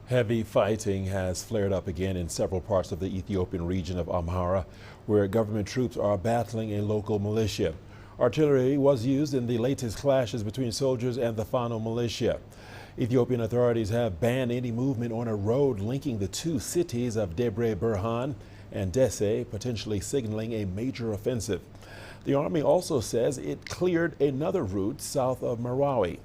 Heavy fighting has flared up again in several parts of the Ethiopian region of Amhara, where government troops are battling a local militia. Artillery was used in the latest clashes between soldiers and the Fano militia. Ethiopian authorities have banned any movement on a road linking the two cities of Debre Birhan and Desse, potentially signaling a major offensive. The army also says it cleared another route south of Marawi.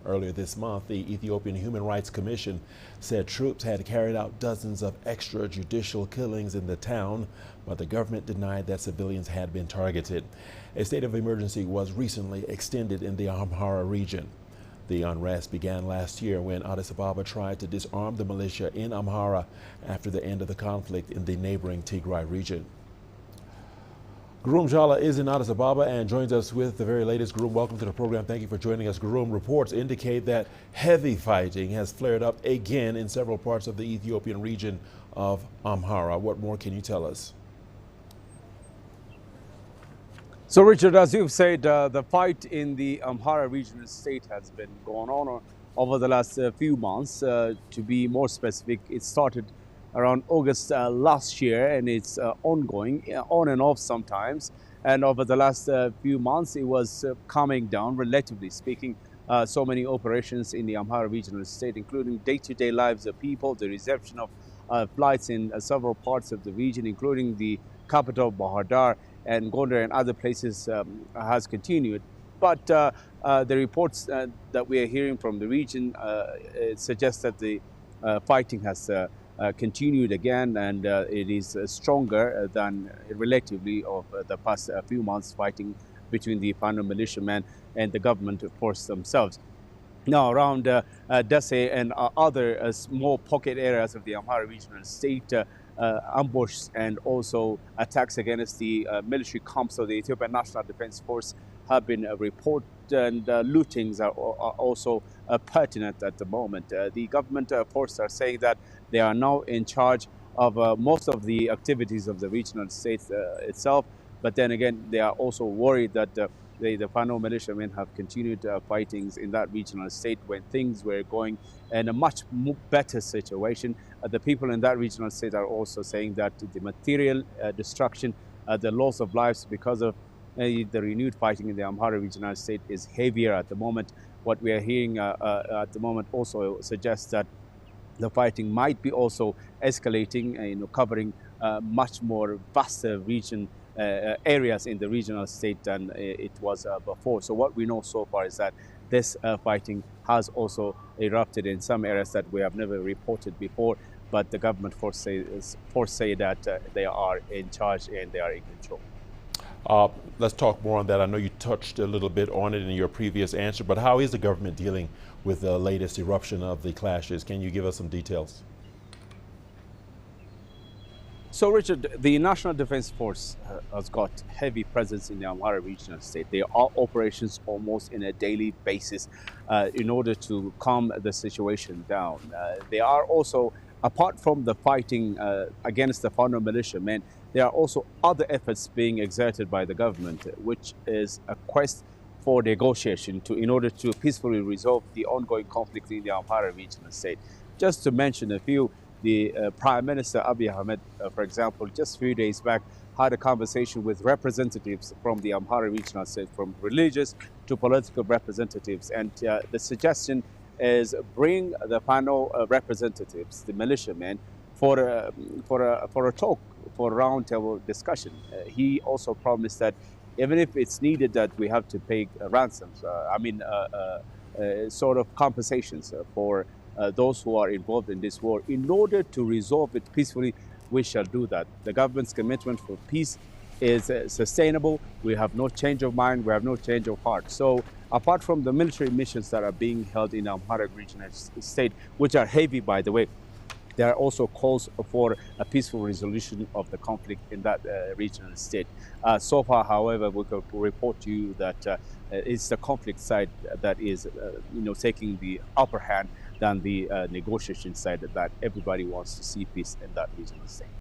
Earlier this month, the Ethiopian Human Rights Commission said troops had carried out dozens of extrajudicial killings in the town, but the government denied that civilians had been targeted. A state of emergency was recently extended in the Amhara region. The unrest began last year when Addis Ababa tried to disarm the militia in Amhara after the end of the conflict in the neighboring Tigray region. Gurum Jala is in Addis Ababa and joins us with the very latest. Gurum, welcome to the program. Thank you for joining us. Gurum, reports indicate that heavy fighting has flared up again in several parts of the Ethiopian region of Amhara. What more can you tell us? So, Richard, as you've said, the fight in the Amhara regional state has been going on over the last few months. To be more specific, it started around August last year, and it's ongoing, on and off sometimes. And over the last few months, it was calming down, relatively speaking. So many operations in the Amhara regional state, including day-to-day lives of people, the reception of flights in several parts of the region, including the capital, Bahir Dar, and Gondar and other places has continued. But the reports that we are hearing from the region suggest that the fighting has continued again, and it is stronger than relatively of the past few months fighting between the Fano militiamen and the government force themselves. Now, around Desse and other small pocket areas of the Amhara regional state, ambushes and also attacks against the military camps of the Ethiopian National Defense Force have been reported, and lootings are also pertinent at the moment. The government forces are saying that they are now in charge of most of the activities of the regional state itself, but then again, they are also worried that the Fano militiamen have continued fightings in that regional state when things were going in a much better situation. The people in that regional state are also saying that the material destruction, the loss of lives because of the renewed fighting in the Amhara regional state is heavier at the moment. What we are hearing at the moment also suggests that the fighting might be also escalating, covering much more vaster region areas in the regional state than it was before. So what we know so far is that this fighting has also erupted in some areas that we have never reported before, but the government force say that they are in charge and they are in control. Let's talk more on that. I know you touched a little bit on it in your previous answer, but how is the government dealing with the latest eruption of the clashes? Can you give us some details? So, Richard, the National Defense Force has got heavy presence in the Amhara regional state. There are operations almost on a daily basis in order to calm the situation down. There are also, apart from the fighting against the Fano militiamen, there are also other efforts being exerted by the government, which is a quest for negotiation in order to peacefully resolve the ongoing conflict in the Amhara regional state. Just to mention a few, the Prime Minister Abiy Ahmed, for example, just a few days back, had a conversation with representatives from the Amhara regional state, from religious to political representatives. And the suggestion is bring the Fano representatives, the militiamen, for a talk, for a roundtable discussion. He also promised that even if it's needed that we have to pay ransoms, sort of compensations for those who are involved in this war, in order to resolve it peacefully, we shall do that. The government's commitment for peace is sustainable. We have no change of mind. We have no change of heart. So apart from the military missions that are being held in Amhara regional state, which are heavy, by the way, there are also calls for a peaceful resolution of the conflict in that regional state. So far, however, we can report to you that it's the conflict side that is, taking the upper hand than the negotiation side, that everybody wants to see peace in that regional state.